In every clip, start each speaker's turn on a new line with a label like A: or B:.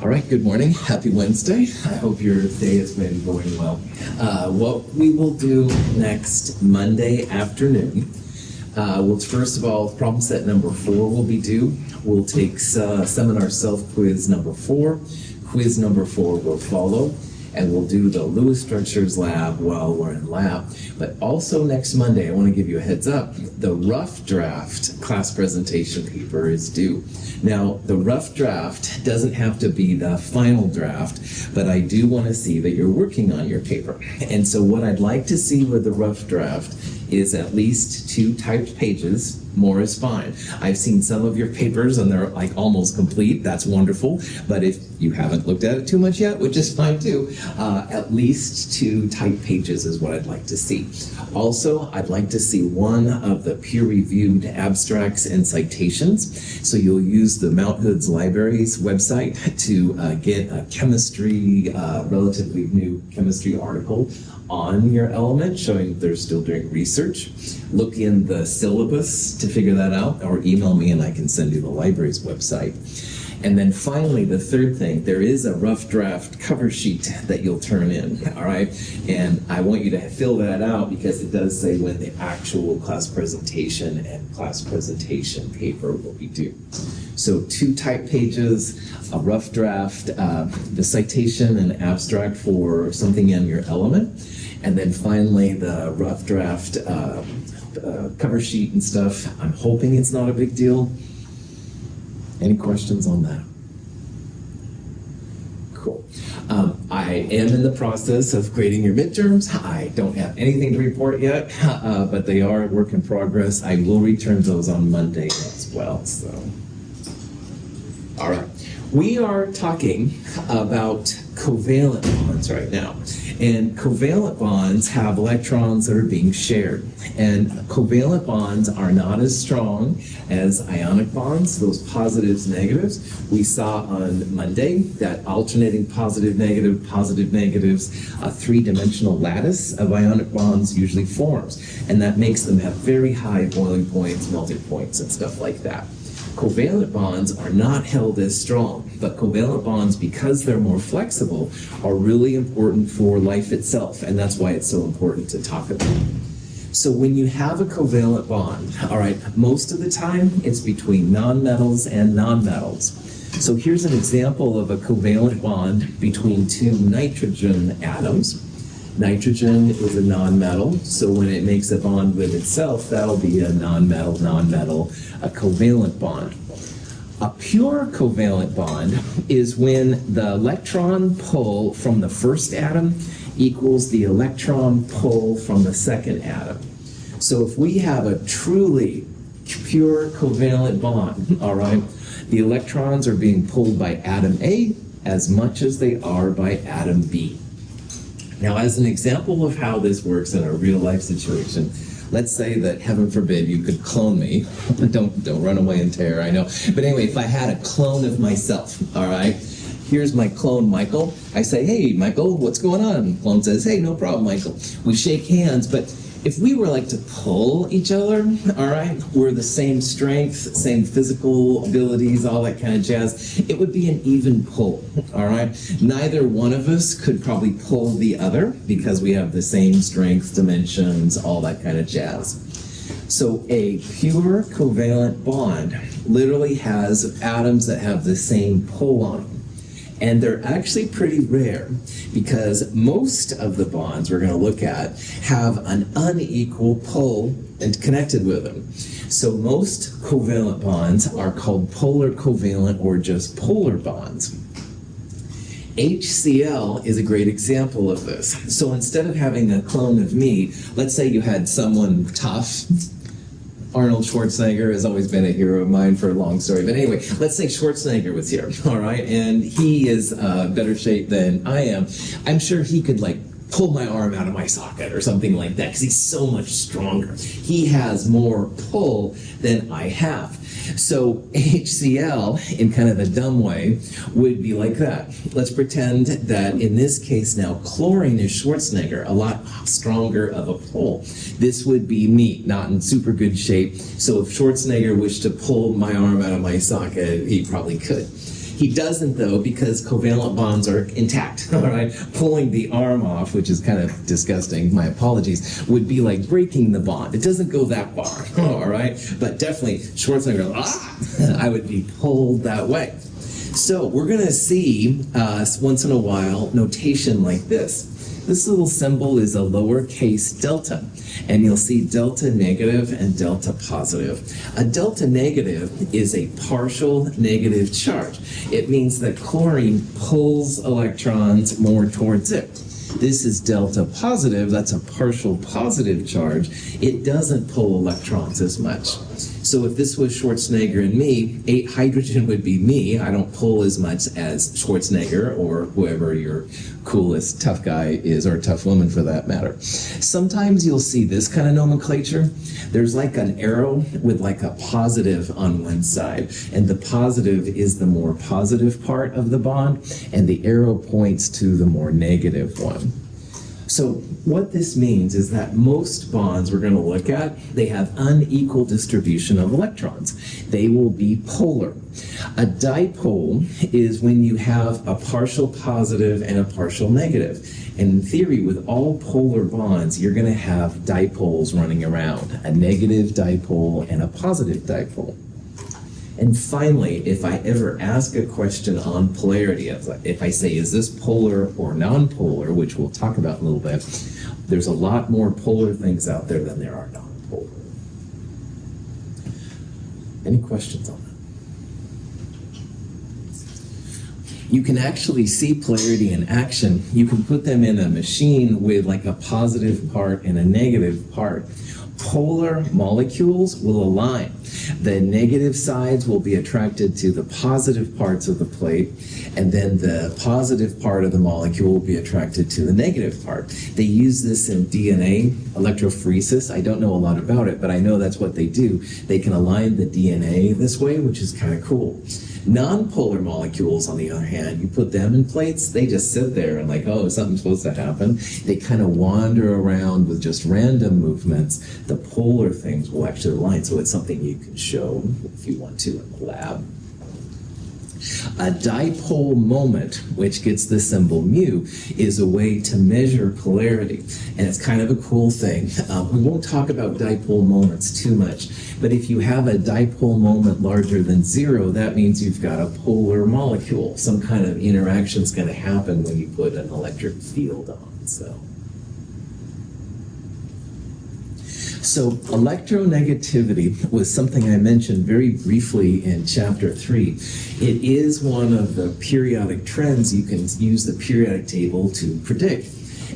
A: All right, good morning. Happy Wednesday. I hope your day has been going well. What we will do next Monday afternoon, first of all, problem set number 4 will be due. We'll take seminar self-quiz number 4. Quiz number 4 will follow, and we'll do the Lewis Structures lab while we're in lab. But also next Monday, I want to give you a heads up, the rough draft class presentation paper is due. Now, the rough draft doesn't have to be the final draft, but I do want to see that you're working on your paper. And so what I'd like to see with the rough draft is at least 2 typed pages. More is fine. I've seen some of your papers and they're like almost complete. That's wonderful. But if you haven't looked at it too much yet, which is fine too, at least 2 typed pages is what I'd like to see. Also, I'd like to see one of the peer-reviewed abstracts and citations. So you'll use the Mount Hood's Libraries website to get a chemistry, relatively new chemistry article on your element, showing they're still doing research. Look in the syllabus to figure that out, or email me and I can send you the library's website. And then finally, the third thing, there is a rough draft cover sheet that you'll turn in, all right? And I want you to fill that out because it does say when the actual class presentation and class presentation paper will be due. So 2 typed pages, a rough draft, the citation and abstract for something in your element, and then finally the rough draft cover sheet and stuff. I'm hoping it's not a big deal. Any questions on that? Cool. I am in the process of grading your midterms. I don't have anything to report yet, but they are a work in progress. I will return those on Monday as well. So, all right. We are talking about covalent bonds right now. And covalent bonds have electrons that are being shared. And covalent bonds are not as strong as ionic bonds, those positives, negatives. We saw on Monday that alternating positive, negatives, a 3-dimensional lattice of ionic bonds usually forms. And that makes them have very high boiling points, melting points, and stuff like that. Covalent bonds are not held as strong, but covalent bonds, because they're more flexible, are really important for life itself, and that's why it's so important to talk about. So when you have a covalent bond, all right, most of the time it's between nonmetals and nonmetals. So here's an example of a covalent bond between 2 nitrogen atoms. Nitrogen is a nonmetal, so when it makes a bond with itself, that'll be a nonmetal, a covalent bond. A pure covalent bond is when the electron pull from the first atom equals the electron pull from the second atom. So if we have a truly pure covalent bond, all right, the electrons are being pulled by atom A as much as they are by atom B. Now, as an example of how this works in a real-life situation, let's say that, heaven forbid, you could clone me. Don't run away in terror, I know. But anyway, if I had a clone of myself, all right? Here's my clone, Michael. I say, hey, Michael, what's going on? The clone says, hey, no problem, Michael. We shake hands, but if we were like to pull each other, all right, we're the same strength, same physical abilities, all that kind of jazz, it would be an even pull, all right? Neither one of us could probably pull the other because we have the same strength, dimensions, all that kind of jazz. So a pure covalent bond literally has atoms that have the same pull on them. And they're actually pretty rare because most of the bonds we're going to look at have an unequal pull and connected with them. So most covalent bonds are called polar covalent or just polar bonds. HCl is a great example of this. So instead of having a clone of me, let's say you had someone tough. Arnold Schwarzenegger has always been a hero of mine for a long story. But anyway, let's say Schwarzenegger was here, all right? And he is better shape than I am. I'm sure he could, like, pull my arm out of my socket or something like that because he's so much stronger. He has more pull than I have. So HCl, in kind of a dumb way, would be like that. Let's pretend that in this case now, chlorine is Schwarzenegger, a lot stronger of a pull. This would be me, not in super good shape. So if Schwarzenegger wished to pull my arm out of my socket, he probably could. He doesn't, though, because covalent bonds are intact, all right? Pulling the arm off, which is kind of disgusting, my apologies, would be like breaking the bond. It doesn't go that far, all right? But definitely, Schwarzenegger, I would be pulled that way. So we're going to see once in a while notation like this. This little symbol is a lowercase delta, and you'll see delta negative and delta positive. A delta negative is a partial negative charge. It means that chlorine pulls electrons more towards it. This is delta positive, that's a partial positive charge. It doesn't pull electrons as much. So if this was Schwarzenegger and me, 8 hydrogen would be me. I don't pull as much as Schwarzenegger or whoever your coolest tough guy is, or tough woman for that matter. Sometimes you'll see this kind of nomenclature. There's like an arrow with like a positive on one side, and the positive is the more positive part of the bond, and the arrow points to the more negative one. So what this means is that most bonds we're going to look at, they have unequal distribution of electrons. They will be polar. A dipole is when you have a partial positive and a partial negative. And in theory, with all polar bonds, you're going to have dipoles running around, a negative dipole and a positive dipole. And finally, if I ever ask a question on polarity, if I say, is this polar or nonpolar, which we'll talk about in a little bit, there's a lot more polar things out there than there are nonpolar. Any questions on that? You can actually see polarity in action. You can put them in a machine with like a positive part and a negative part. Polar molecules will align. The negative sides will be attracted to the positive parts of the plate, and then the positive part of the molecule will be attracted to the negative part. They use this in DNA, electrophoresis. I don't know a lot about it, but I know that's what they do. They can align the DNA this way, which is kind of cool. Nonpolar molecules, on the other hand, you put them in plates, they just sit there and like, oh, is something supposed to happen? They kind of wander around with just random movements. The polar things will actually align, so it's something you can show if you want to in the lab. A dipole moment, which gets the symbol mu, is a way to measure polarity. And it's kind of a cool thing. We won't talk about dipole moments too much, but if you have a dipole moment larger than 0, that means you've got a polar molecule. Some kind of interaction is going to happen when you put an electric field on. So electronegativity was something I mentioned very briefly in chapter 3. It is one of the periodic trends you can use the periodic table to predict.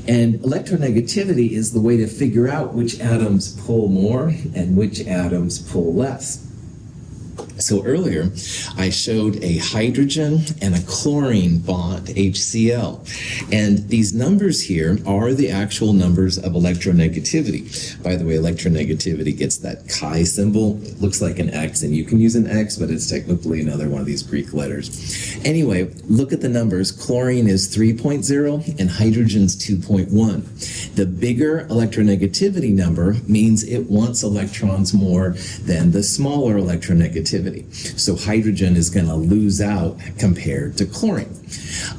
A: And electronegativity is the way to figure out which atoms pull more and which atoms pull less. So earlier, I showed a hydrogen and a chlorine bond, HCl. And these numbers here are the actual numbers of electronegativity. By the way, electronegativity gets that chi symbol. It looks like an X, and you can use an X, but it's technically another one of these Greek letters. Anyway, look at the numbers. Chlorine is 3.0 and hydrogen's 2.1. The bigger electronegativity number means it wants electrons more than the smaller electronegativity. So hydrogen is going to lose out compared to chlorine.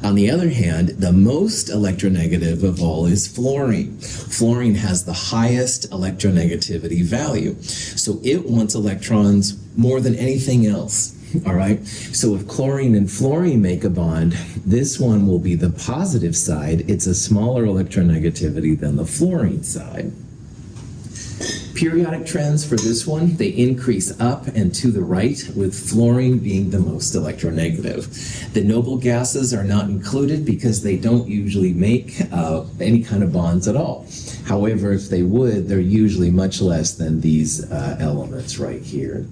A: On the other hand, the most electronegative of all is fluorine. Fluorine has the highest electronegativity value. So it wants electrons more than anything else. All right. So if chlorine and fluorine make a bond, this one will be the positive side. It's a smaller electronegativity than the fluorine side. Periodic trends for this one, they increase up and to the right, with fluorine being the most electronegative. The noble gases are not included because they don't usually make any kind of bonds at all. However, if they would, they're usually much less than these elements right here.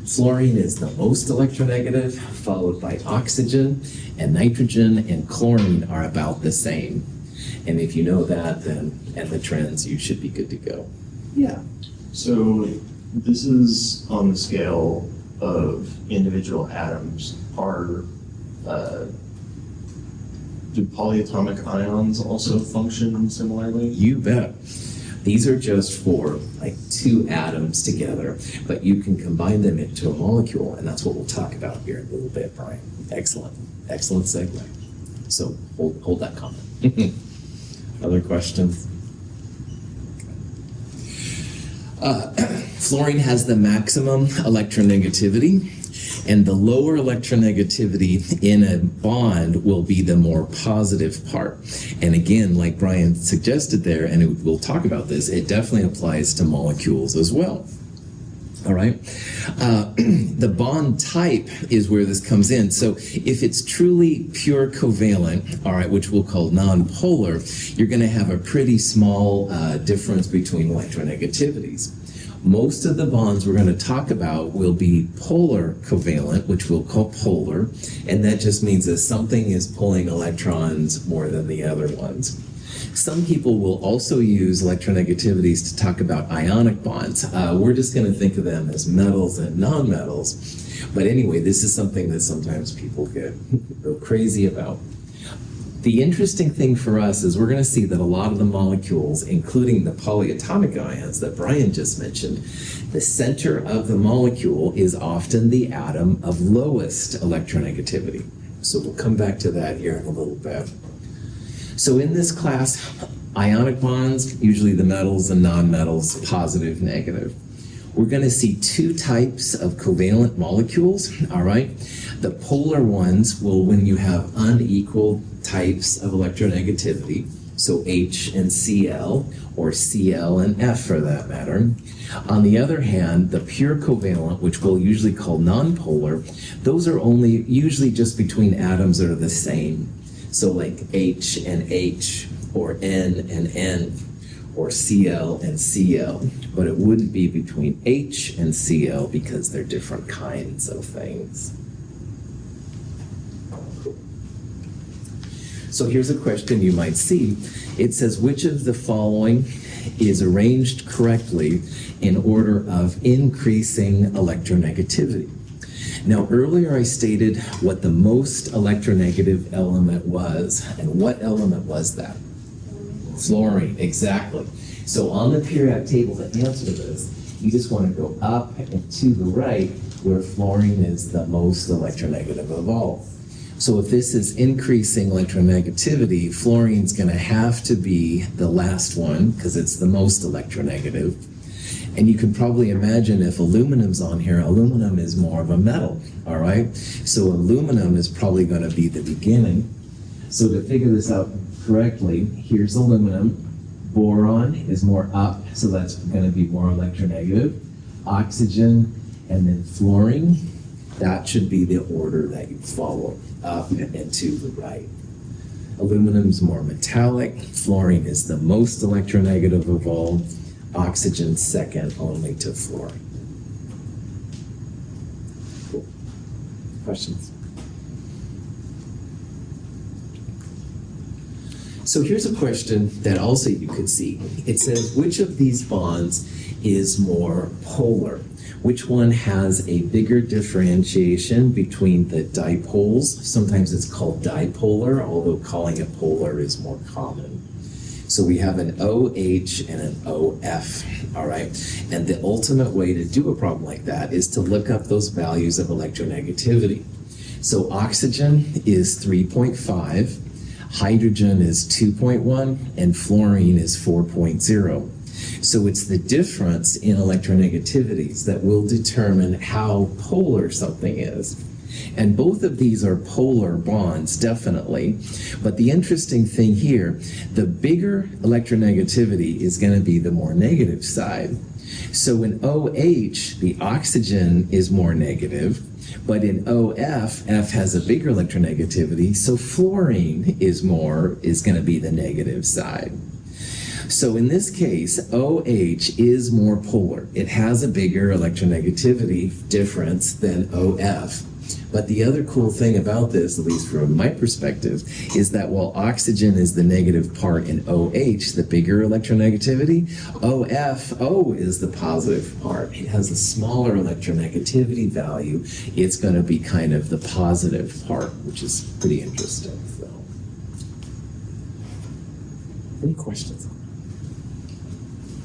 A: Fluorine is the most electronegative, followed by oxygen, and nitrogen and chlorine are about the same. And if you know that, then and the trends, you should be good to go. Yeah.
B: So this is on the scale of individual atoms. Do polyatomic ions also function similarly?
A: You bet. These are just for like two atoms together, but you can combine them into a molecule, and that's what we'll talk about here in a little bit, Brian. Excellent. Excellent segue. So hold that comment. Other questions? Fluorine has the maximum electronegativity, and the lower electronegativity in a bond will be the more positive part. And again, like Brian suggested there, and we'll talk about this, it definitely applies to molecules as well. All right. The bond type is where this comes in. So if it's truly pure covalent, all right, which we'll call nonpolar, you're going to have a pretty small difference between electronegativities. Most of the bonds we're going to talk about will be polar covalent, which we'll call polar, and that just means that something is pulling electrons more than the other ones. Some people will also use electronegativities to talk about ionic bonds. We're just going to think of them as metals and nonmetals. But anyway, this is something that sometimes people go crazy about. The interesting thing for us is we're going to see that a lot of the molecules, including the polyatomic ions that Brian just mentioned, the center of the molecule is often the atom of lowest electronegativity. So we'll come back to that here in a little bit. So in this class, ionic bonds, usually the metals and nonmetals, positive, negative. We're going to see two types of covalent molecules, all right? The polar ones will when you have unequal types of electronegativity, so H and Cl, or Cl and F for that matter. On the other hand, the pure covalent, which we'll usually call nonpolar, those are only usually just between atoms that are the same. So like H and H, or N and N, or Cl and Cl, but it wouldn't be between H and Cl because they're different kinds of things. So here's a question you might see. It says, which of the following is arranged correctly in order of increasing electronegativity? Now, earlier I stated what the most electronegative element was, and what element was that? Fluorine, exactly. So on the periodic table to answer this, you just want to go up and to the right where fluorine is the most electronegative of all. So if this is increasing electronegativity, fluorine's going to have to be the last one because it's the most electronegative. And you can probably imagine if aluminum's on here, aluminum is more of a metal, all right? So aluminum is probably going to be the beginning. So to figure this out correctly, here's aluminum. Boron is more up, so that's going to be more electronegative. Oxygen, and then fluorine. That should be the order that you follow, up and to the right. Aluminum is more metallic. Fluorine is the most electronegative of all. Oxygen second only to fluorine. Cool. Questions? So here's a question that also you could see. It says, which of these bonds is more polar? Which one has a bigger differentiation between the dipoles? Sometimes it's called dipolar, although calling it polar is more common. So we have an OH and an OF, all right? And the ultimate way to do a problem like that is to look up those values of electronegativity. So oxygen is 3.5, hydrogen is 2.1, and fluorine is 4.0. So it's the difference in electronegativities that will determine how polar something is. And both of these are polar bonds, definitely. But the interesting thing here, the bigger electronegativity is going to be the more negative side. So in OH, the oxygen is more negative, but in OF, F has a bigger electronegativity, so fluorine is going to be the negative side. So in this case, OH is more polar. It has a bigger electronegativity difference than OF. But the other cool thing about this, at least from my perspective, is that while oxygen is the negative part in OH, the bigger electronegativity, O is the positive part. It has a smaller electronegativity value. It's going to be kind of the positive part, which is pretty interesting. So, any questions?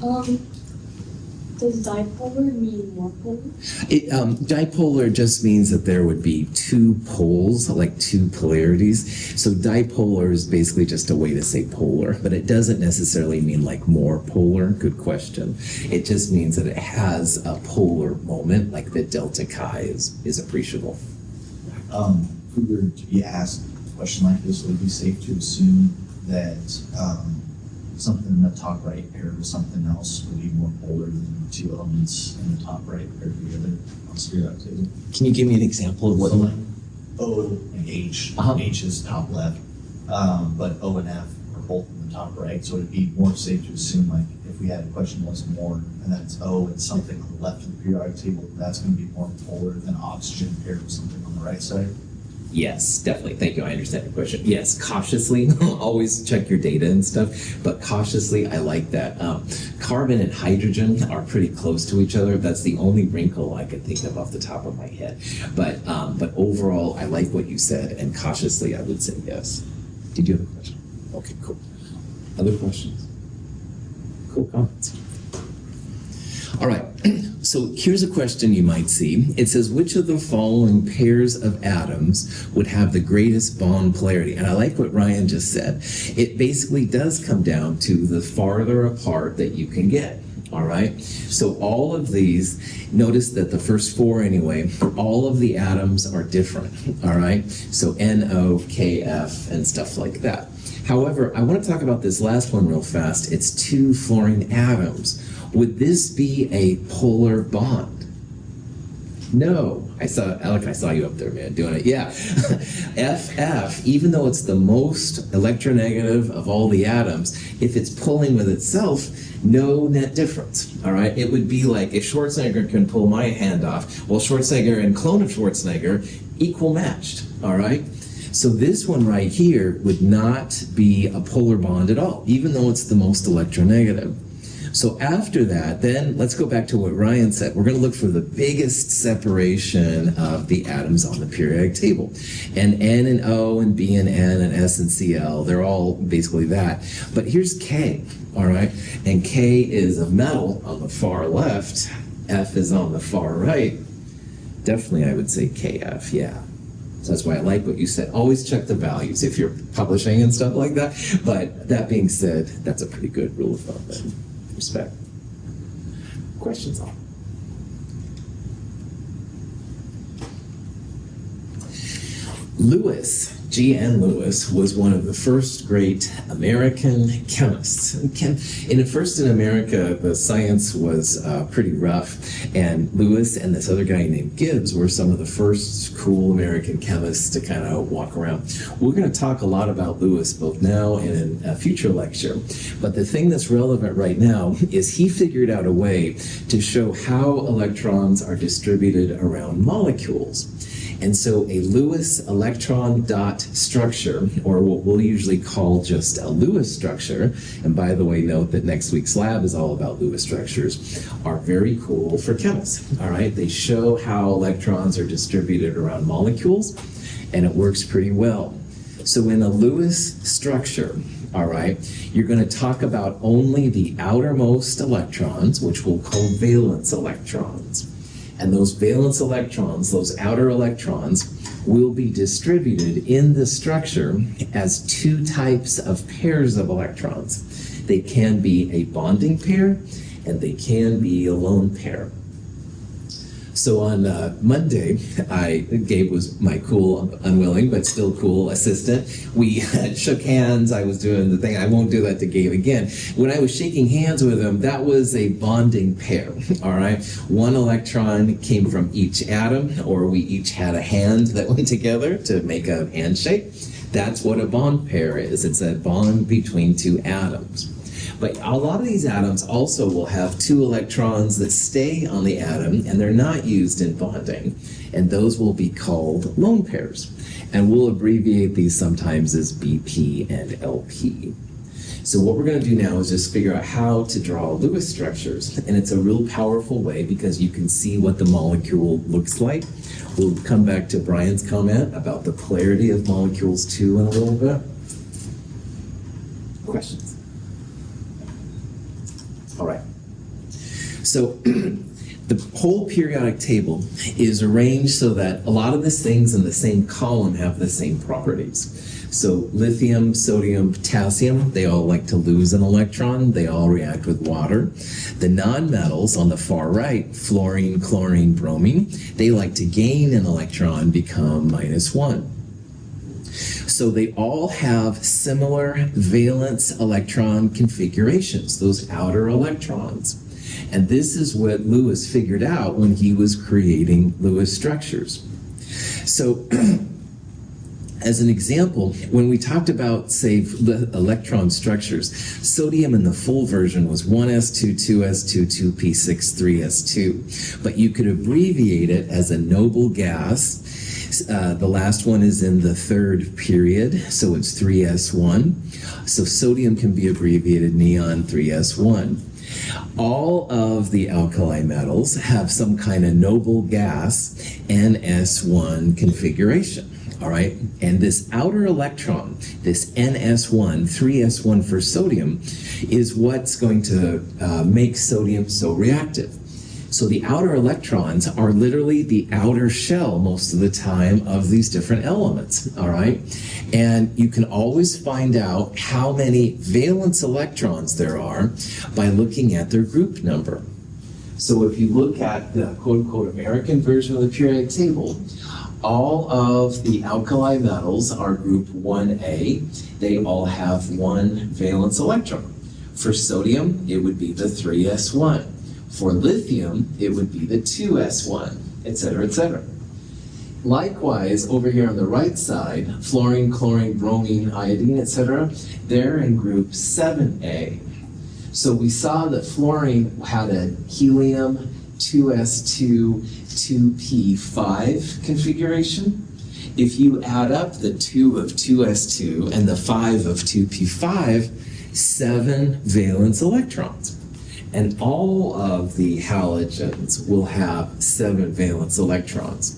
C: Does dipolar mean more polar?
A: Dipolar just means that there would be two poles, like two polarities. So dipolar is basically just a way to say polar, but it doesn't necessarily mean like more polar. Good question. It just means that it has a polar moment, like the delta chi is appreciable.
D: If we were to be asked a question like this, would it be safe to assume that something in the top right paired with something else would be more polar than the two elements in the top right paired with the other on the periodic table?
A: Can you give me an example of what?
D: So like O and H,
A: Uh-huh.
D: H is top left, but O and F are both in the top right. So it'd be more safe to assume like if we had a question what's more, and then it's O and something on the left of the periodic table, that's going to be more polar than oxygen paired with something on the right side.
A: Yes, definitely. Thank you. I understand your question. Yes, cautiously. Always check your data and stuff, but cautiously, I like that. Carbon and hydrogen are pretty close to each other. That's the only wrinkle I could think of off the top of my head. But overall, I like what you said, and cautiously, I would say yes. Did you have a question? Okay, cool. Other questions? Cool comments. All right, so here's a question you might see. It says, which of the following pairs of atoms would have the greatest bond polarity? And I like what Ryan just said. It basically does come down to the farther apart that you can get. All right, so all of these, notice that the first four anyway, all of the atoms are different. All right, so NO, KF, and stuff like that. However, I want to talk about this last one real fast. It's two fluorine atoms. Would this be a polar bond? No. Alec, I saw you up there, man, doing it. Yeah. FF, even though it's the most electronegative of all the atoms, if it's pulling with itself, no net difference. All right? It would be like if Schwarzenegger can pull my hand off, well, Schwarzenegger and clone of Schwarzenegger equal matched. All right? So this one right here would not be a polar bond at all, even though it's the most electronegative. So after that, then let's go back to what Ryan said. We're going to look for the biggest separation of the atoms on the periodic table. And N and O and B and N and S and Cl, they're all basically that. But here's K, all right? And K is a metal on the far left. F is on the far right. Definitely I would say KF, yeah. So that's why I like what you said. Always check the values if you're publishing and stuff like that. But that being said, that's a pretty good rule of thumb then. Respect. Questions on? Lewis, G.N. Lewis, was one of the first great American chemists. In America, the science was pretty rough, and Lewis and this other guy named Gibbs were some of the first cool American chemists to kind of walk around. We're going to talk a lot about Lewis both now and in a future lecture, but the thing that's relevant right now is he figured out a way to show how electrons are distributed around molecules. And so a Lewis electron dot structure, or what we'll usually call just a Lewis structure, and by the way, note that next week's lab is all about Lewis structures, are very cool for chemists, all right? They show how electrons are distributed around molecules, and it works pretty well. So in a Lewis structure, all right, you're going to talk about only the outermost electrons, which we'll call valence electrons. And those valence electrons, those outer electrons, will be distributed in the structure as two types of pairs of electrons. They can be a bonding pair, and they can be a lone pair. So on Monday, Gabe was my cool, unwilling, but still cool assistant. We shook hands. I was doing the thing. I won't do that to Gabe again. When I was shaking hands with him, that was a bonding pair, all right? One electron came from each atom, or we each had a hand that went together to make a handshake. That's what a bond pair is. It's a bond between two atoms. But a lot of these atoms also will have two electrons that stay on the atom, and they're not used in bonding. And those will be called lone pairs. And we'll abbreviate these sometimes as BP and LP. So what we're going to do now is just figure out how to draw Lewis structures. And it's a real powerful way because you can see what the molecule looks like. We'll come back to Brian's comment about the polarity of molecules too in a little bit. Questions? All right. So the whole periodic table is arranged so that a lot of the things in the same column have the same properties. So lithium, sodium, potassium, they all like to lose an electron. They all react with water. The nonmetals on the far right, fluorine, chlorine, bromine, they like to gain an electron, become -1. So they all have similar valence electron configurations, those outer electrons. And this is what Lewis figured out when he was creating Lewis structures. So as an example, when we talked about, say, the electron structures, sodium in the full version was 1s2, 2s2, 2p6, 3s2. But you could abbreviate it as a noble gas. The last one is in the third period, so it's 3s1. So sodium can be abbreviated neon 3s1. All of the alkali metals have some kind of noble gas ns1 configuration. All right, and this outer electron, this ns1, 3s1 for sodium, is what's going to make sodium so reactive. So the outer electrons are literally the outer shell most of the time of these different elements, all right? And you can always find out how many valence electrons there are by looking at their group number. So if you look at the quote-unquote American version of the periodic table, all of the alkali metals are group 1A. They all have one valence electron. For sodium, it would be the 3s1. For lithium, it would be the 2s1, etc., etc. Likewise, over here on the right side, fluorine, chlorine, bromine, iodine, etc., they're in group 7A. So we saw that fluorine had a helium 2s2, 2p5 configuration. If you add up the 2 of 2s2 and the 5 of 2p5, 7 valence electrons. And all of the halogens will have 7 valence electrons.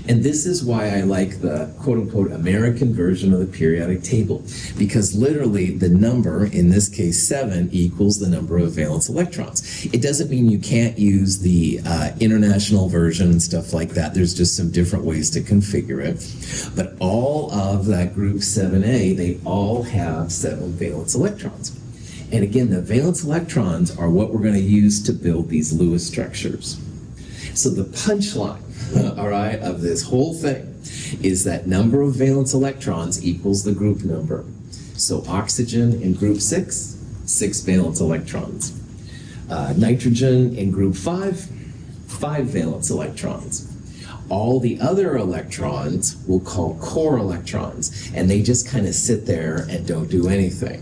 A: And this is why I like the quote-unquote American version of the periodic table, because literally the number, in this case 7, equals the number of valence electrons. It doesn't mean you can't use the international version and stuff like that. There's just some different ways to configure it. But all of that group 7A, they all have 7 valence electrons. And again, the valence electrons are what we're going to use to build these Lewis structures. So the punchline, all right, of this whole thing is that number of valence electrons equals the group number. So oxygen in group 6, 6 valence electrons. Nitrogen in group 5, 5 valence electrons. All the other electrons we'll call core electrons, and they just kind of sit there and don't do anything.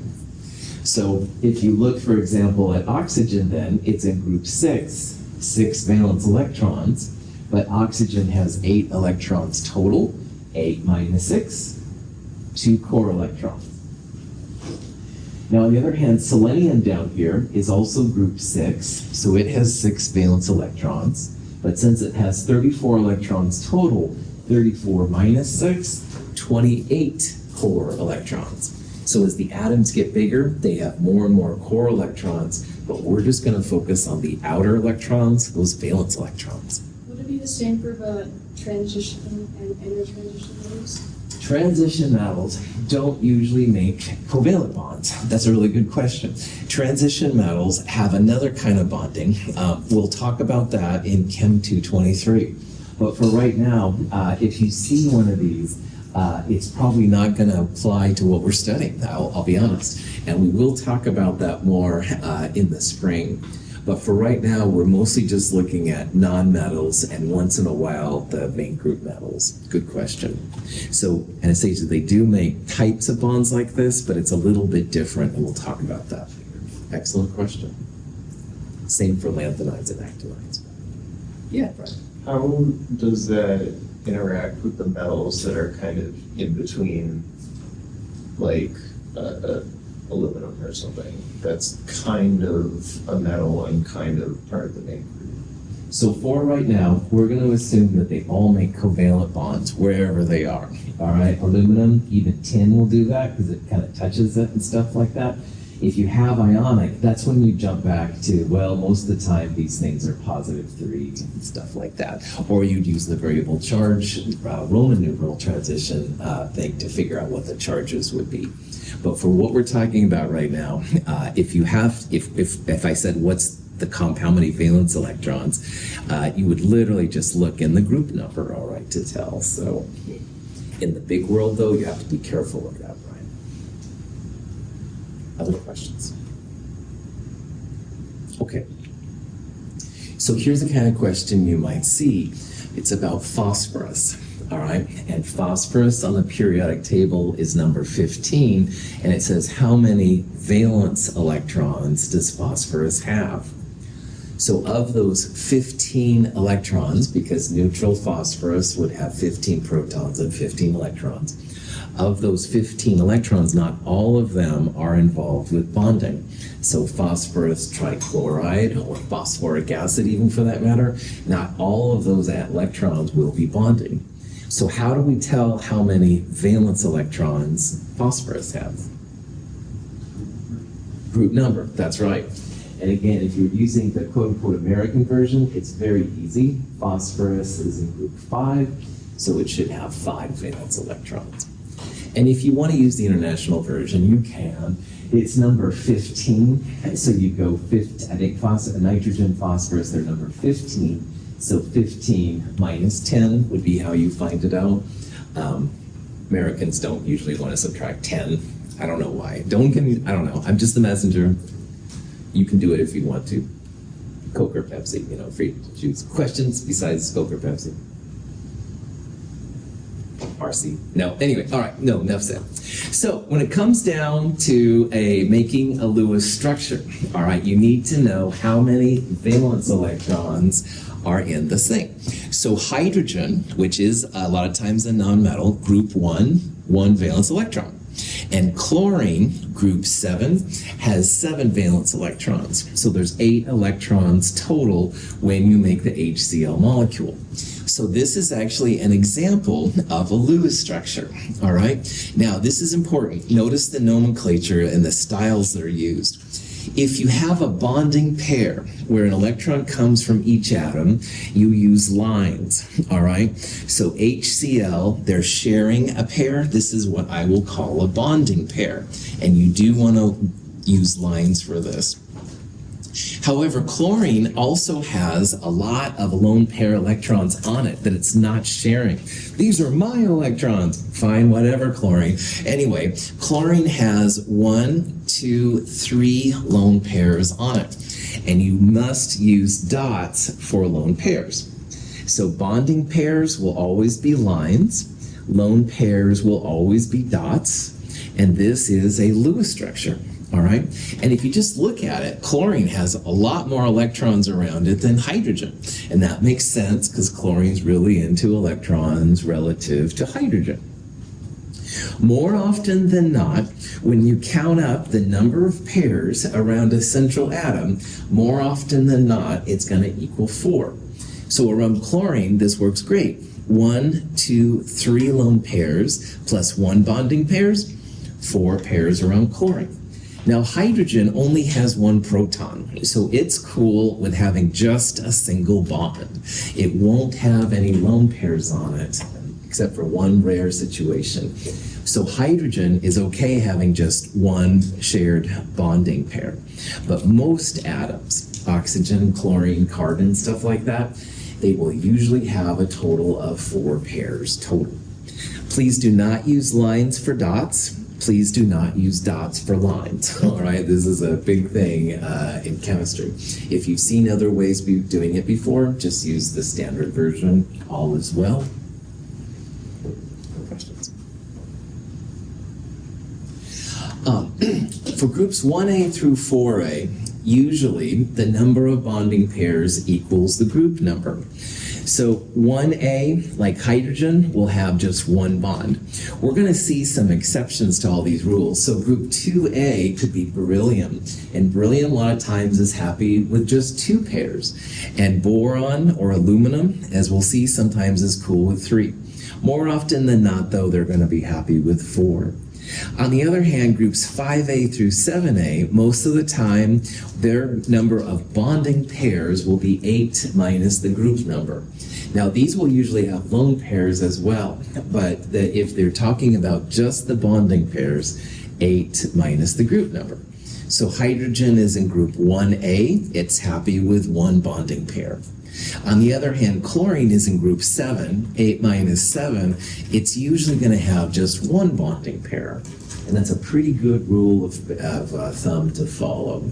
A: So if you look, for example, at oxygen, then it's in group 6, 6 valence electrons, but oxygen has 8 electrons total, 8 minus 6, 2 core electrons. Now, on the other hand, selenium down here is also group 6, so it has 6 valence electrons, but since it has 34 electrons total, 34 minus 6, 28 core electrons. So as the atoms get bigger, they have more and more core electrons, but we're just going to focus on the outer electrons, those valence electrons.
C: Would it be the same for the transition and intertransition metals?
A: Transition metals don't usually make covalent bonds. That's a really good question. Transition metals have another kind of bonding. We'll talk about that in Chem 223. But for right now, if you see one of these, it's probably not going to apply to what we're studying, I'll be honest. And we will talk about that more in the spring. But for right now, we're mostly just looking at non-metals and once in a while, the main group metals. Good question. So Anastasia, they do make types of bonds like this, but it's a little bit different, and we'll talk about that later. Excellent question. Same for lanthanides and actinides. Yeah, right.
B: How does that interact with the metals that are kind of in between, like aluminum or something? That's kind of a metal and kind of part of the main group.
A: So for right now, we're going to assume that they all make covalent bonds wherever they are. All right, aluminum, even tin will do that because it kind of touches it and stuff like that. If you have ionic, that's when you jump back to, well, most of the time these things are +3 and stuff like that. Or you'd use the variable charge Roman numeral transition thing to figure out what the charges would be. But for what we're talking about right now, if I said what's the how many valence electrons, you would literally just look in the group number, all right, to tell. So in the big world, though, you have to be careful of that, Brian. Other questions? Okay. So here's the kind of question you might see. It's about phosphorus, all right? And phosphorus on the periodic table is number 15, and it says how many valence electrons does phosphorus have? So of those 15 electrons, because neutral phosphorus would have 15 protons and 15 electrons, of those 15 electrons, not all of them are involved with bonding. So phosphorus trichloride, or phosphoric acid even for that matter, not all of those electrons will be bonding. So how do we tell how many valence electrons phosphorus has? Group number, that's right. And again, if you're using the quote-unquote American version, it's very easy. Phosphorus is in group 5, so it should have 5 valence electrons. And if you want to use the international version, you can. It's number 15, so you go 15, I think nitrogen, phosphorus, they're number 15. So 15 minus 10 would be how you find it out. Americans don't usually want to subtract 10. I don't know why. I don't know. I'm just the messenger. You can do it if you want to. Coke or Pepsi, free to choose. Questions besides Coke or Pepsi? RC? No. Anyway, all right. No, enough said. So when it comes down to making a Lewis structure, all right, you need to know how many valence electrons are in this thing. So hydrogen, which is a lot of times a nonmetal, group 1 valence electron. And chlorine, group 7, has 7 valence electrons. So there's 8 electrons total when you make the HCl molecule. So this is actually an example of a Lewis structure, all right? Now, this is important. Notice the nomenclature and the styles that are used. If you have a bonding pair where an electron comes from each atom, you use lines, all right? So HCl, they're sharing a pair. This is what I will call a bonding pair. And you do want to use lines for this. However, chlorine also has a lot of lone pair electrons on it that it's not sharing. These are my electrons. Fine, whatever, chlorine. Anyway, chlorine has 1, 2, 3 lone pairs on it. And you must use dots for lone pairs. So bonding pairs will always be lines. Lone pairs will always be dots. And this is a Lewis structure. All right, and if you just look at it, chlorine has a lot more electrons around it than hydrogen. And that makes sense because chlorine's really into electrons relative to hydrogen. More often than not, when you count up the number of pairs around a central atom, more often than not, it's going to equal 4. So around chlorine, this works great. 1, 2, 3 lone pairs plus 1 bonding pairs, 4 pairs around chlorine. Now, hydrogen only has 1 proton, so it's cool with having just a single bond. It won't have any lone pairs on it, except for one rare situation. So hydrogen is okay having just 1 shared bonding pair. But most atoms, oxygen, chlorine, carbon, stuff like that, they will usually have a total of 4 pairs total. Please do not use lines for dots. Please do not use dots for lines, all right? This is a big thing in chemistry. If you've seen other ways of doing it before, just use the standard version. All is well. Questions? For groups 1A through 4A, usually the number of bonding pairs equals the group number. So 1A, like hydrogen, will have just 1 bond. We're going to see some exceptions to all these rules. So group 2A could be beryllium, and beryllium a lot of times is happy with just 2 pairs. And boron or aluminum, as we'll see, sometimes is cool with 3. More often than not, though, they're going to be happy with 4. On the other hand, groups 5A through 7A, most of the time, their number of bonding pairs will be 8 minus the group number. Now, these will usually have lone pairs as well, but if they're talking about just the bonding pairs, 8 minus the group number. So hydrogen is in group 1A, it's happy with 1 bonding pair. On the other hand, chlorine is in group 7, 8 minus 7, it's usually going to have just 1 bonding pair. And that's a pretty good rule of thumb to follow.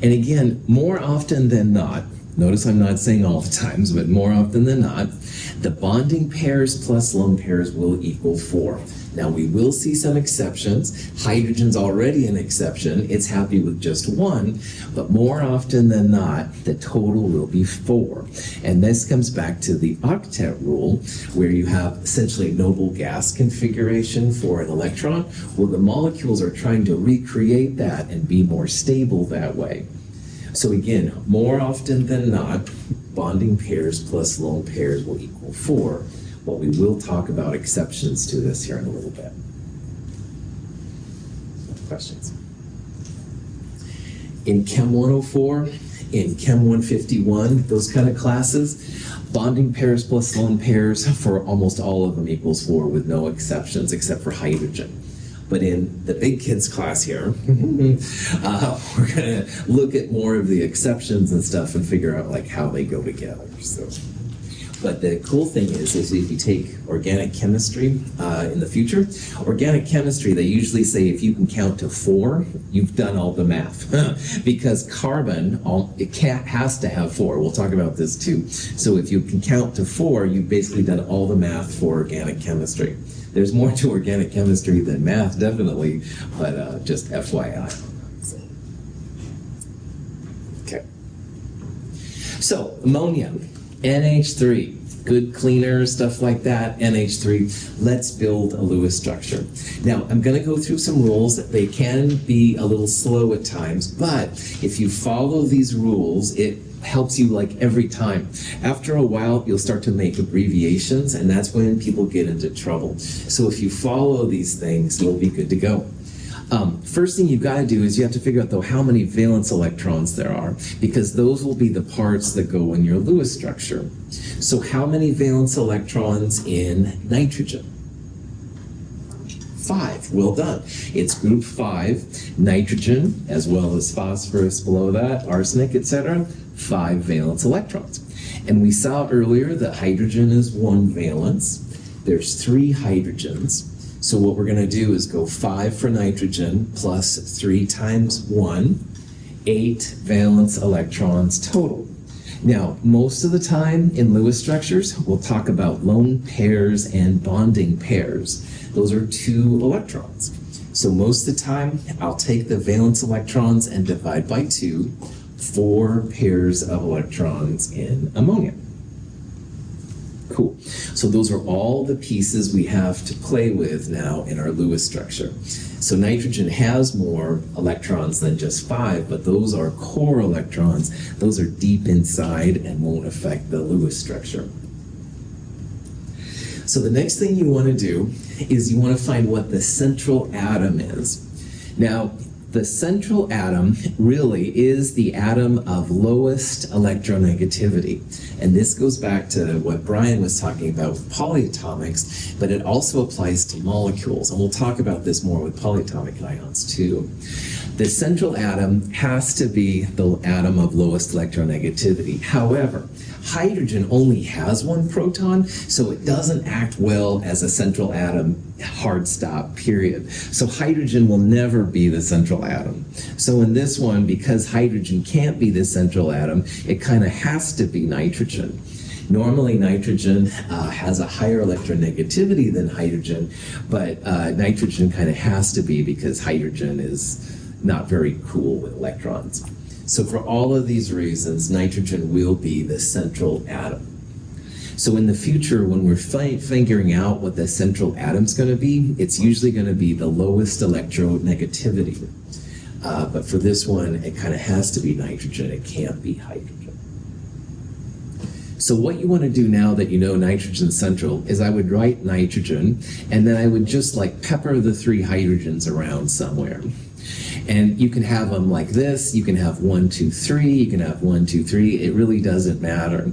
A: And again, more often than not, notice I'm not saying all the times, but more often than not, the bonding pairs plus lone pairs will equal 4. Now we will see some exceptions. Hydrogen's already an exception. It's happy with just 1, but more often than not, the total will be 4. And this comes back to the octet rule, where you have essentially noble gas configuration for an electron. Well, the molecules are trying to recreate that and be more stable that way. So again, more often than not, bonding pairs plus lone pairs will equal 4. But we will talk about exceptions to this here in a little bit. Questions? In Chem 104, in Chem 151, those kind of classes, bonding pairs plus lone pairs for almost all of them equals 4 with no exceptions except for hydrogen. But in the big kids class here, we're going to look at more of the exceptions and stuff and figure out like how they go together. So. But the cool thing is if you take organic chemistry in the future, organic chemistry, they usually say if you can count to 4, you've done all the math. Because carbon, has to have 4. We'll talk about this too. So if you can count to 4, you've basically done all the math for organic chemistry. There's more to organic chemistry than math, definitely, but just FYI. Okay. So, ammonia. NH3, good cleaner, stuff like that, NH3. Let's build a Lewis structure. Now, I'm going to go through some rules. They can be a little slow at times, but if you follow these rules, it helps you like every time. After a while, you'll start to make abbreviations, and that's when people get into trouble. So if you follow these things, you'll be good to go. First thing you've got to do is you have to figure out, though, how many valence electrons there are, because those will be the parts that go in your Lewis structure. So how many valence electrons in nitrogen? 5. Well done. It's group 5, nitrogen, as well as phosphorus below that, arsenic, etc. 5 valence electrons. And we saw earlier that hydrogen is 1 valence. There's 3 hydrogens. So what we're going to do is go 5 for nitrogen plus 3 times 1, 8 valence electrons total. Now, most of the time in Lewis structures, we'll talk about lone pairs and bonding pairs. Those are 2 electrons. So most of the time, I'll take the valence electrons and divide by 2, 4 pairs of electrons in ammonia. Cool. So those are all the pieces we have to play with now in our Lewis structure. So nitrogen has more electrons than just 5, but those are core electrons. Those are deep inside and won't affect the Lewis structure. So the next thing you want to do is you want to find what the central atom is. Now, the central atom really is the atom of lowest electronegativity. And this goes back to what Brian was talking about with polyatomics, but it also applies to molecules. And we'll talk about this more with polyatomic ions too. The central atom has to be the atom of lowest electronegativity. However, hydrogen only has 1 proton, so it doesn't act well as a central atom, hard stop, period. So hydrogen will never be the central atom. So in this one, because hydrogen can't be the central atom, it kind of has to be nitrogen. Normally nitrogen has a higher electronegativity than hydrogen, but nitrogen kind of has to be because hydrogen is not very cool with electrons. So for all of these reasons, nitrogen will be the central atom. So in the future, when we're figuring out what the central atom's going to be, it's usually going to be the lowest electronegativity. But for this one, it kind of has to be nitrogen. It can't be hydrogen. So what you want to do now that you know nitrogen's central is I would write nitrogen, and then I would just like pepper the 3 hydrogens around somewhere. And you can have them like this, you can have 1, 2, 3, you can have 1, 2, 3, it really doesn't matter.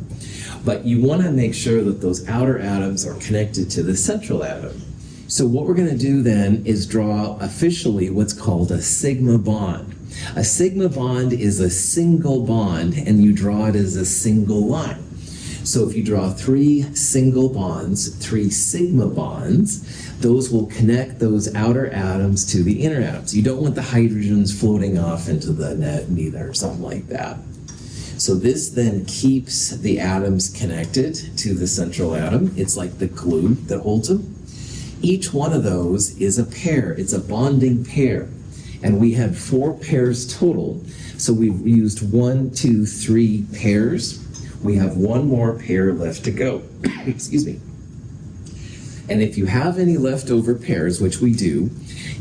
A: But you want to make sure that those outer atoms are connected to the central atom. So what we're going to do then is draw officially what's called a sigma bond. A sigma bond is a single bond, and you draw it as a single line. So if you draw 3 single bonds, 3 sigma bonds, those will connect those outer atoms to the inner atoms. You don't want the hydrogens floating off into the net neither, or something like that. So this then keeps the atoms connected to the central atom. It's like the glue that holds them. Each one of those is a pair. It's a bonding pair. And we had 4 pairs total. So we've used 1, 2, 3 pairs. We have 1 more pair left to go. Excuse me. And if you have any leftover pairs, which we do,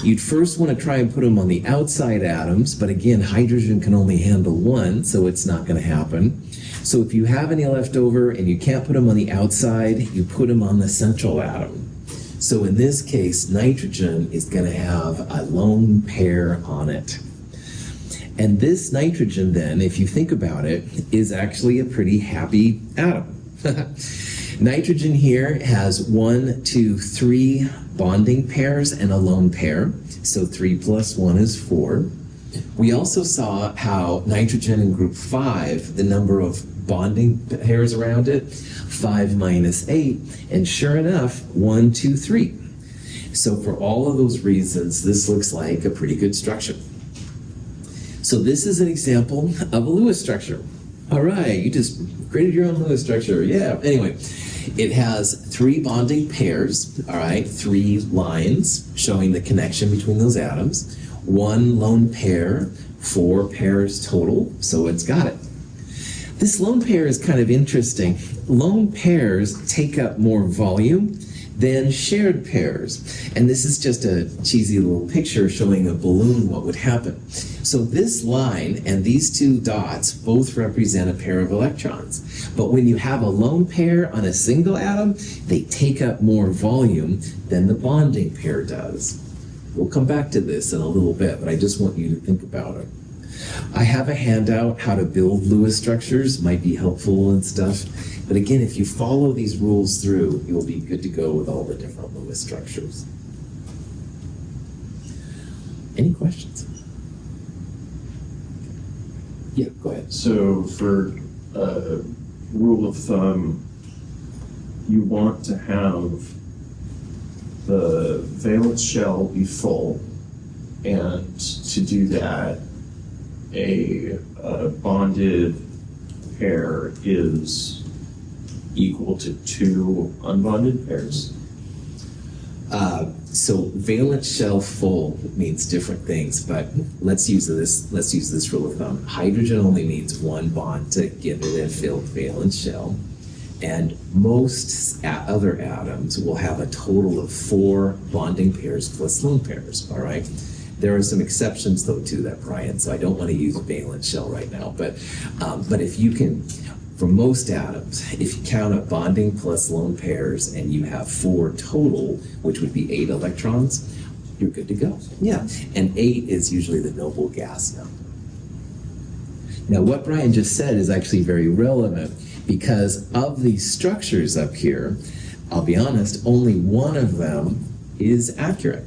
A: you'd first want to try and put them on the outside atoms, but again, hydrogen can only handle 1, so it's not going to happen. So if you have any left over and you can't put them on the outside, you put them on the central atom. So in this case, nitrogen is going to have a lone pair on it. And this nitrogen then, if you think about it, is actually a pretty happy atom. Nitrogen here has 1, 2, 3 bonding pairs and a lone pair. So 3 plus 1 is 4. We also saw how nitrogen in group 5, the number of bonding pairs around it, 5 minus 8. And sure enough, 1, 2, 3. So for all of those reasons, this looks like a pretty good structure. So this is an example of a Lewis structure. All right, you just created your own Lewis structure. Yeah, anyway, it has 3 bonding pairs, all right, 3 lines showing the connection between those atoms, 1 lone pair, 4 pairs total, so it's got it. This lone pair is kind of interesting. Lone pairs take up more volume than shared pairs. And this is just a cheesy little picture showing a balloon what would happen. So this line and these 2 dots both represent a pair of electrons. But when you have a lone pair on a single atom, they take up more volume than the bonding pair does. We'll come back to this in a little bit, but I just want you to think about it. I have a handout, how to build Lewis structures, might be helpful and stuff. But again, if you follow these rules through, you'll be good to go with all the different Lewis structures. Any questions? Yeah, go ahead.
B: So for rule of thumb, you want to have the valence shell be full, and to do that, a bonded pair is equal to 2 unbonded pairs.
A: So valence shell full means different things, but let's use this rule of thumb. Hydrogen only needs 1 bond to give it a filled valence shell, and most other atoms will have a total of 4 bonding pairs plus lone pairs. All right. There are some exceptions though to that, Brian. So I don't want to use a valence shell right now, but if you can. For most atoms, if you count up bonding plus lone pairs and you have 4 total, which would be 8 electrons, you're good to go. Yeah, and 8 is usually the noble gas number. Now what Brian just said is actually very relevant because of these structures up here, I'll be honest, only one of them is accurate.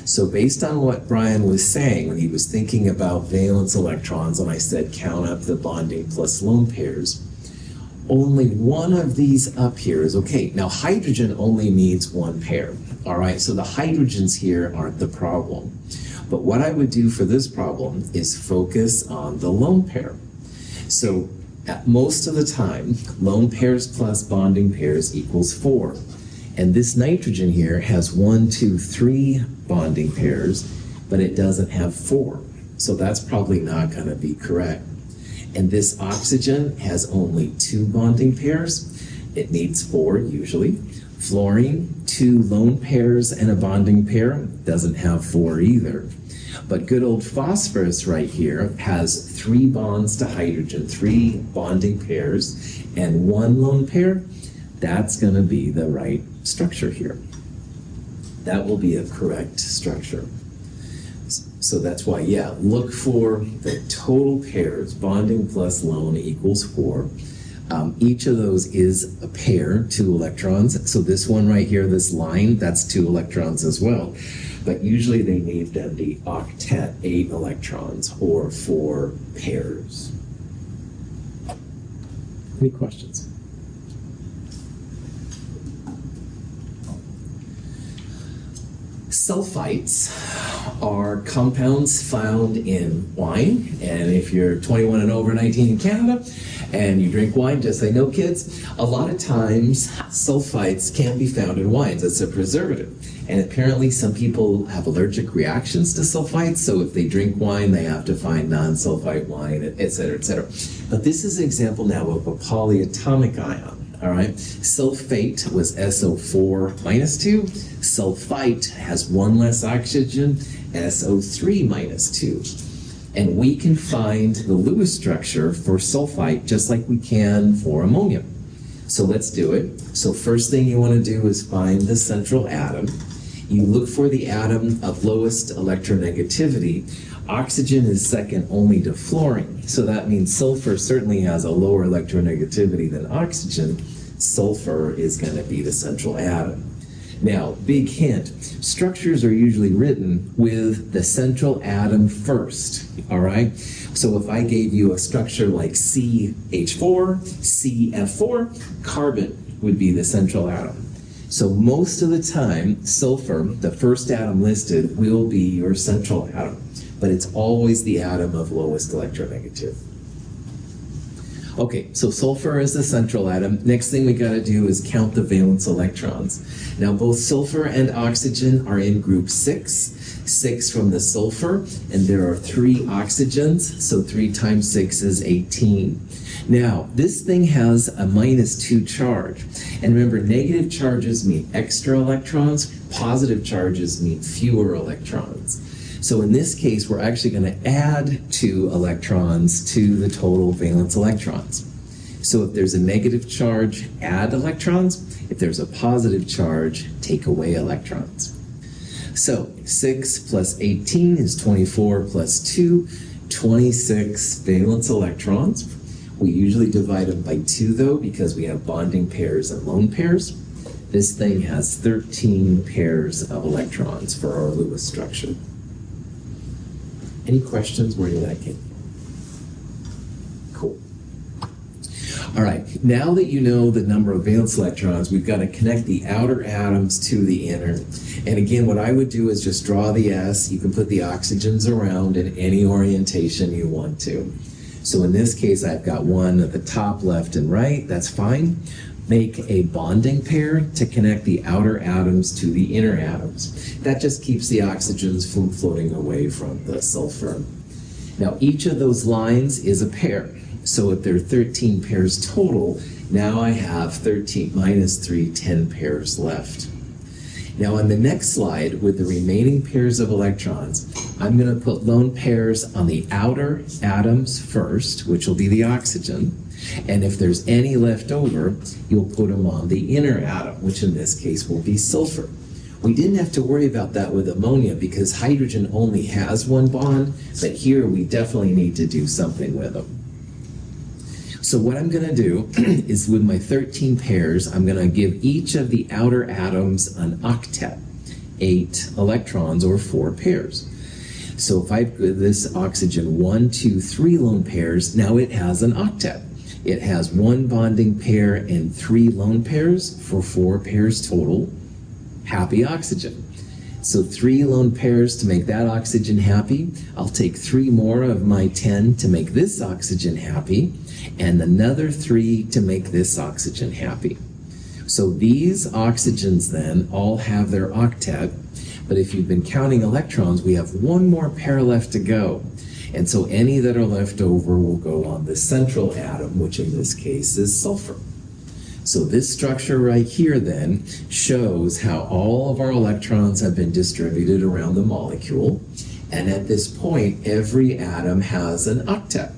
A: So based on what Brian was saying when he was thinking about valence electrons, and I said count up the bonding plus lone pairs, only one of these up here is okay. Now hydrogen only needs 1 pair, all right? So the hydrogens here aren't the problem. But what I would do for this problem is focus on the lone pair. So at most of the time, lone pairs plus bonding pairs equals 4. And this nitrogen here has 1, 2, 3 bonding pairs, but it doesn't have 4. So that's probably not going to be correct. And this oxygen has only 2 bonding pairs. It needs 4 usually. Fluorine, 2 lone pairs and a bonding pair, doesn't have 4 either. But good old phosphorus right here has 3 bonds to hydrogen, 3 bonding pairs, and 1 lone pair. That's going to be the right structure here. That will be a correct structure. So that's why, yeah, look for the total pairs, bonding plus lone equals 4. Each of those is a pair, 2 electrons. So this one right here, this line, that's 2 electrons as well. But usually they need them the octet, 8 electrons, or 4 pairs. Any questions? Sulfites are compounds found in wine, and if you're 21 and over, 19 in Canada, and you drink wine, just say no, kids, a lot of times sulfites can be found in wines. It's a preservative. And apparently some people have allergic reactions to sulfites, so if they drink wine, they have to find non-sulfite wine, et cetera, et cetera. But this is an example now of a polyatomic ion. All right, sulfate was SO4 minus 2. Sulfite has 1 less oxygen, SO3 minus 2. And we can find the Lewis structure for sulfite just like we can for ammonia. So let's do it. So first thing you want to do is find the central atom. You look for the atom of lowest electronegativity. Oxygen is second only to fluorine. So that means sulfur certainly has a lower electronegativity than oxygen. Sulfur is going to be the central atom. Now, big hint, structures are usually written with the central atom first, all right? So if I gave you a structure like CH4, CF4, carbon would be the central atom. So most of the time, sulfur, the first atom listed, will be your central atom, but it's always the atom of lowest electronegativity. Okay, so sulfur is the central atom. Next thing we got to do is count the valence electrons. Now both sulfur and oxygen are in group 6. 6 from the sulfur, and there are 3 oxygens, so 3 times 6 is 18. Now, this thing has a -2 charge. And remember, negative charges mean extra electrons, positive charges mean fewer electrons. So in this case, we're actually going to add 2 electrons to the total valence electrons. So if there's a negative charge, add electrons. If there's a positive charge, take away electrons. So 6 plus 18 is 24 plus 2, 26 valence electrons. We usually divide them by 2 though, because we have bonding pairs and lone pairs. This thing has 13 pairs of electrons for our Lewis structure. Any questions? Where did that came? Cool. All right, now that you know the number of valence electrons, we've got to connect the outer atoms to the inner. And again, what I would do is just draw the S. You can put the oxygens around in any orientation you want to. So in this case, I've got one at the top, left, and right. That's fine. Make a bonding pair to connect the outer atoms to the inner atoms. That just keeps the oxygens from floating away from the sulfur. Now each of those lines is a pair. So if there are 13 pairs total, now I have 13 minus 3, 10 pairs left. Now on the next slide, with the remaining pairs of electrons, I'm going to put lone pairs on the outer atoms first, which will be the oxygen. And if there's any left over, you'll put them on the inner atom, which in this case will be sulfur. We didn't have to worry about that with ammonia because hydrogen only has 1 bond, but here we definitely need to do something with them. So what I'm going to do is with my 13 pairs, I'm going to give each of the outer atoms an octet, 8 electrons or 4 pairs. So if I give this oxygen 1, 2, 3 lone pairs, now it has an octet. It has 1 bonding pair and 3 lone pairs for 4 pairs total. Happy oxygen. So 3 lone pairs to make that oxygen happy. I'll take 3 more of my 10 to make this oxygen happy, and another 3 to make this oxygen happy. So these oxygens then all have their octet, but if you've been counting electrons, we have 1 more pair left to go. And so any that are left over will go on the central atom, which in this case is sulfur. So this structure right here then shows how all of our electrons have been distributed around the molecule. And at this point, every atom has an octet.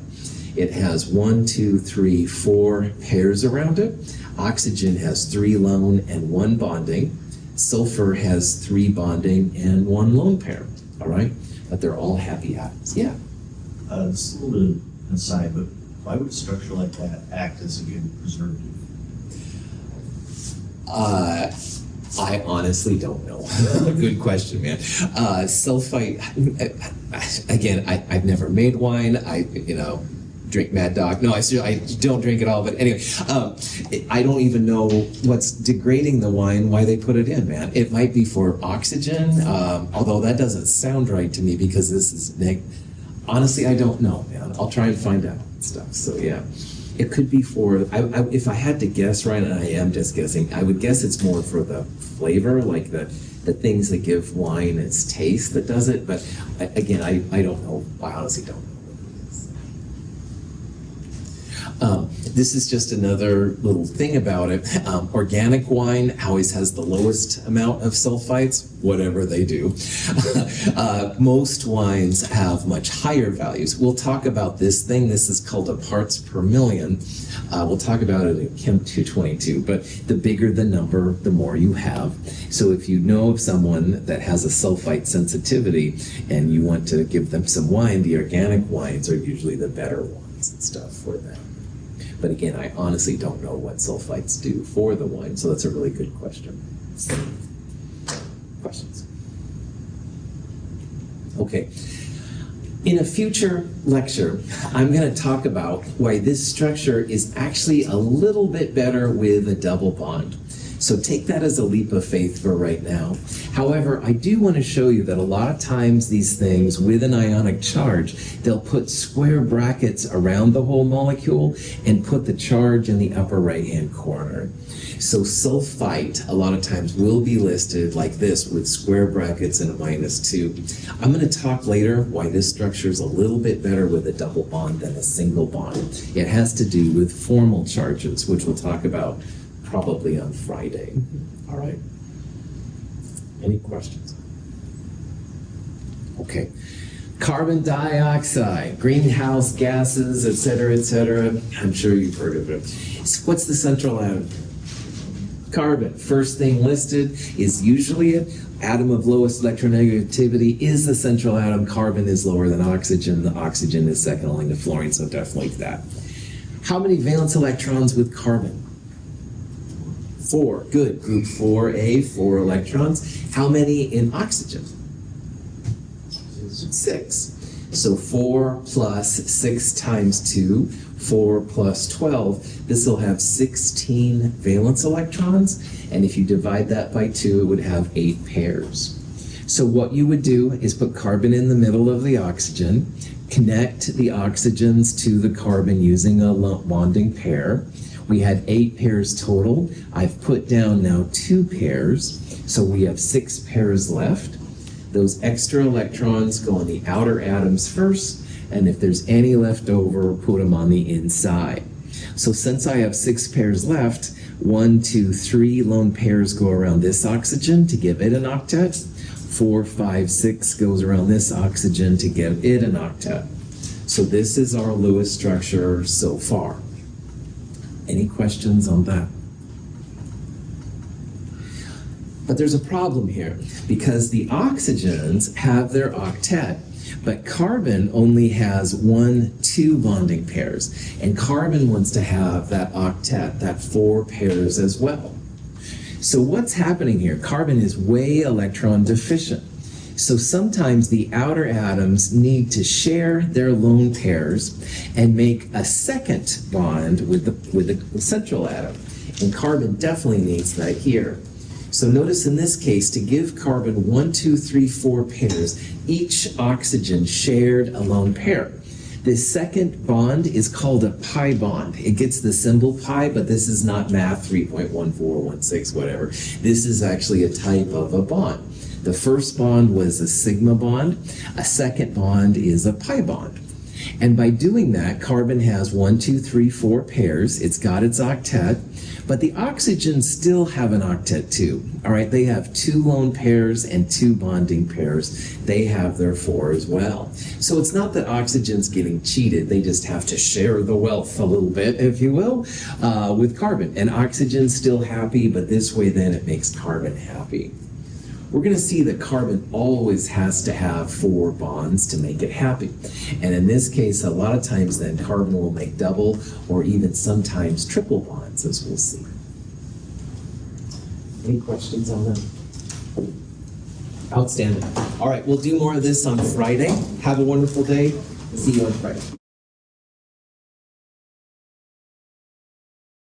A: It has 1, 2, 3, 4 pairs around it. Oxygen has 3 lone and 1 bonding. Sulfur has 3 bonding and 1 lone pair. All right? But they're all happy atoms. Yeah.
D: This is a little bit of an aside, but why would a structure like that act as a good preservative?
A: I honestly don't know. Good question, man. Sulfite, again, I've never made wine. Drink Mad Dog. No, I don't drink it all, but anyway, I don't even know what's degrading the wine, why they put it in, man. It might be for oxygen, although that doesn't sound right to me because this is honestly, I don't know, man. I'll try and find out stuff. So yeah, it could be for, if I had to guess, right, and I am just guessing, I would guess it's more for the flavor, like the things that give wine its taste that does it. But again, I don't know. I honestly don't know. This is just another little thing about it. Organic wine always has the lowest amount of sulfites, whatever they do. Most wines have much higher values. We'll talk about this thing. This is called a parts per million. We'll talk about it in Chem 222, but the bigger the number, the more you have. So if you know of someone that has a sulfite sensitivity and you want to give them some wine, the organic wines are usually the better ones and stuff for them. But again, I honestly don't know what sulfites do for the wine, so that's a really good question. Questions? Okay. In a future lecture, I'm going to talk about why this structure is actually a little bit better with a double bond. So take that as a leap of faith for right now. However, I do want to show you that a lot of times these things with an ionic charge, they'll put square brackets around the whole molecule and put the charge in the upper right-hand corner. So sulfite, a lot of times, will be listed like this with square brackets and a -2. I'm going to talk later why this structure is a little bit better with a double bond than a single bond. It has to do with formal charges, which we'll talk about probably on Friday. All right. Any questions? Okay. Carbon dioxide, greenhouse gases, et cetera, I'm sure you've heard of it. What's the central atom? Carbon. First thing listed is usually an atom of lowest electronegativity is the central atom. Carbon is lower than oxygen. The oxygen is second only to fluorine, so definitely that. How many valence electrons with carbon? 4. Good. Group 4A, 4 electrons. How many in oxygen? 6. So 4 plus 6 times 2, 4 plus 12. This will have 16 valence electrons. And if you divide that by 2, it would have 8 pairs. So what you would do is put carbon in the middle of the oxygen, connect the oxygens to the carbon using a bonding pair. We had 8 pairs total. I've put down now 2 pairs, so we have 6 pairs left. Those extra electrons go on the outer atoms first, and if there's any left over, put them on the inside. So since I have 6 pairs left, 1, 2, 3 lone pairs go around this oxygen to give it an octet. 4, 5, 6 goes around this oxygen to give it an octet. So this is our Lewis structure so far. Any questions on that? But there's a problem here because the oxygens have their octet, but carbon only has 1, 2 bonding pairs, and carbon wants to have that octet, that 4 pairs as well. So what's happening here? Carbon is way electron deficient. So sometimes the outer atoms need to share their lone pairs and make a second bond with the central atom. And carbon definitely needs that here. So notice in this case, to give carbon 1, 2, 3, 4 pairs, each oxygen shared a lone pair. This second bond is called a pi bond. It gets the symbol pi, but this is not math 3.1416, whatever. This is actually a type of a bond. The first bond was a sigma bond. A second bond is a pi bond. And by doing that, carbon has 1, 2, 3, 4 pairs. It's got its octet, but the oxygens still have an octet too. All right, they have 2 lone pairs and 2 bonding pairs. They have their 4 as well. So it's not that oxygen's getting cheated. They just have to share the wealth a little bit, if you will, with carbon. And oxygen's still happy, but this way then it makes carbon happy. We're going to see that carbon always has to have 4 bonds to make it happy. And in this case, a lot of times then carbon will make double or even sometimes triple bonds, as we'll see. Any questions on that? Outstanding. All right, we'll do more of this on Friday. Have a wonderful day. See you on Friday.